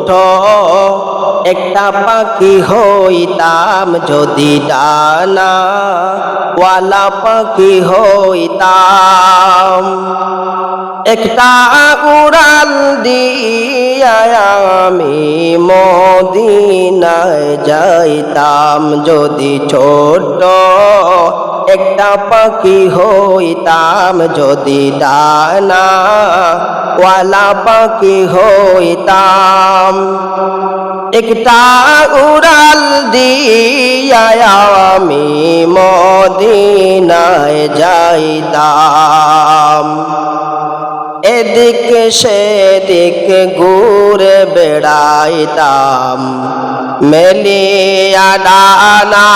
ছোট একটা পাখি হইতাম, যদি ডানা ওয়ালা পাখি হইতাম। একটা উড়াল দিয়া আমি মদিনায় যাইতাম, যদি ছোট একটা পাখি হইতাম, যদি ডানা ওয়ালা পাখি হইতাম। একটা উড়াল দিয়া আমি মদিনায় যাইতাম। এদিক সেদিক ঘুরে বেড়াইতাম, মেলিয়া ডানা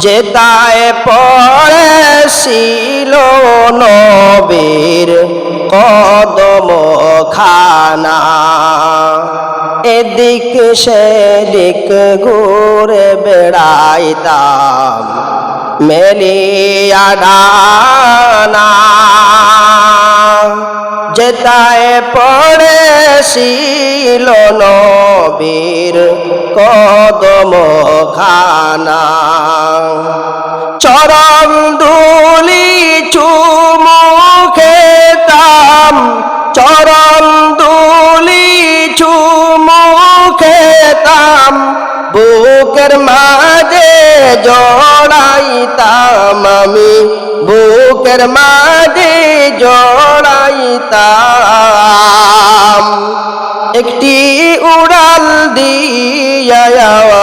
যেতায় পড়েছিল নবীর কদম খানা। এদিক সেদিক ঘুরে বেড়াইতাম, মেলিয়া ডানা যেতায় পড়েছিল নবীর কদম খানা। চরণ ধুলি চুমু খেতাম, চরণ ধুলি চুমু খেতাম, বুকের মাঝে জড়াইতাম আমি, বুকের মাঝে জড়াইতাম। একটি উড়াল দিয়া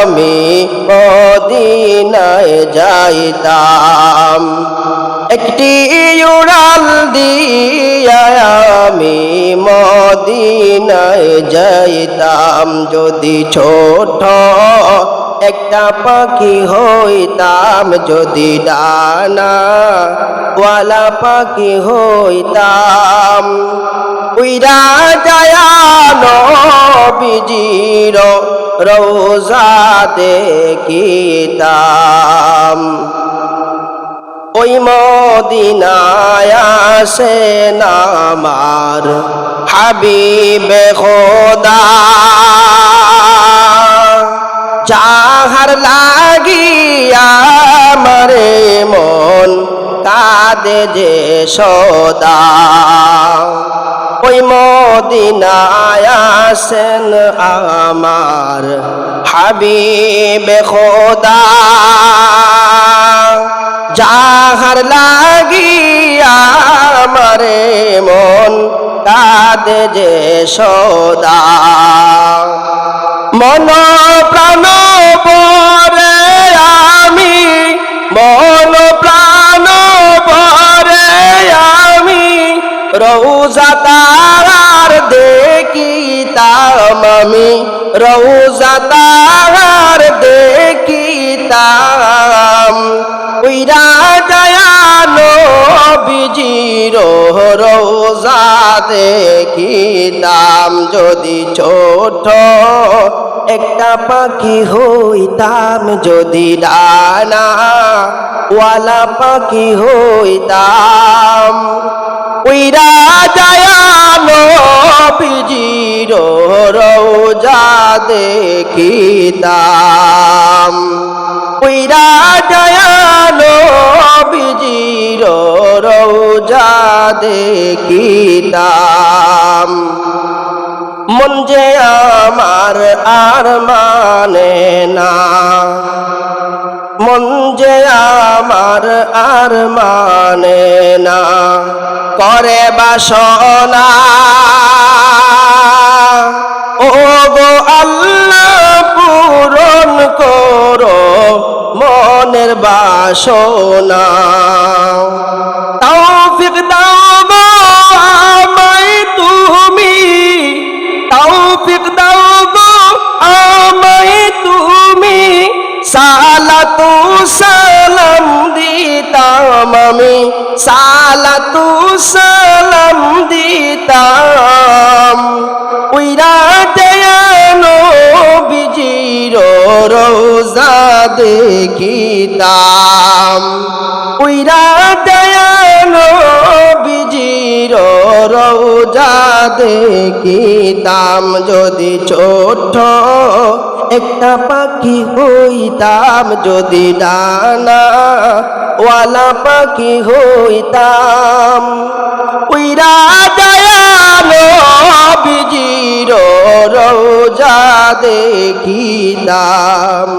আমি মদিনায় যাইতাম, একটি উড়াল দিয়া আমি মদিনায় যাইতাম, যদি ছোট একটা পাখি হইতাম, যদি ডানা ওয়ালা পাখি হইতাম। উইরা যায়া নবীজির রওজা দেখিতাম, ওই মদিনায় আসেন আমার হাবিবে খোদা, যাহার লাগিয়া আমারে মন কাঁদে যে সদা। ওই মদিনায় আসেন আমার হাবিবে খোদা, যাহার লাগিয়া আমারে মন কাঁদে যে সদা। মন প্রাণ পরে আমি, মন প্রাণ পরে আমি রওজা তার দেখিতাম আমি, রওজা তার দেখিতাম। উইরা যায়া নবীজির রওজা দেখিতাম, যদি ছোট একটা পাখি হইতাম, যদি ডানা ওয়ালা পাখি হইতাম। উইরা যায়া নবীজির রওজা দেখিতাম, উইরা যায়া নবীজির রওজা দেখিতাম। মন যে আমার আর মানে না, মন যে আমার আর মানে না, করে বাসনা ও গো আল্লাহ পূরণ করো মনের বাসনা। তৌফিক দাও গো আমায় তুমি, তৌফিক দাও গো আমায় তুমি, সালাতু সালাম দিতাম আমি, সালাতু সালাম দিতাম। উইরা যায়া নবীজির রওজা দেখিতাম, উইরা যায়া নবীজির রওজা দেখিতাম, যদি ছোট একটা পাখি হইতাম, যদি ডানা ওয়ালা পাখি হইতাম, উইরা দয়ালো নবীজির রওজা দেখিতাম।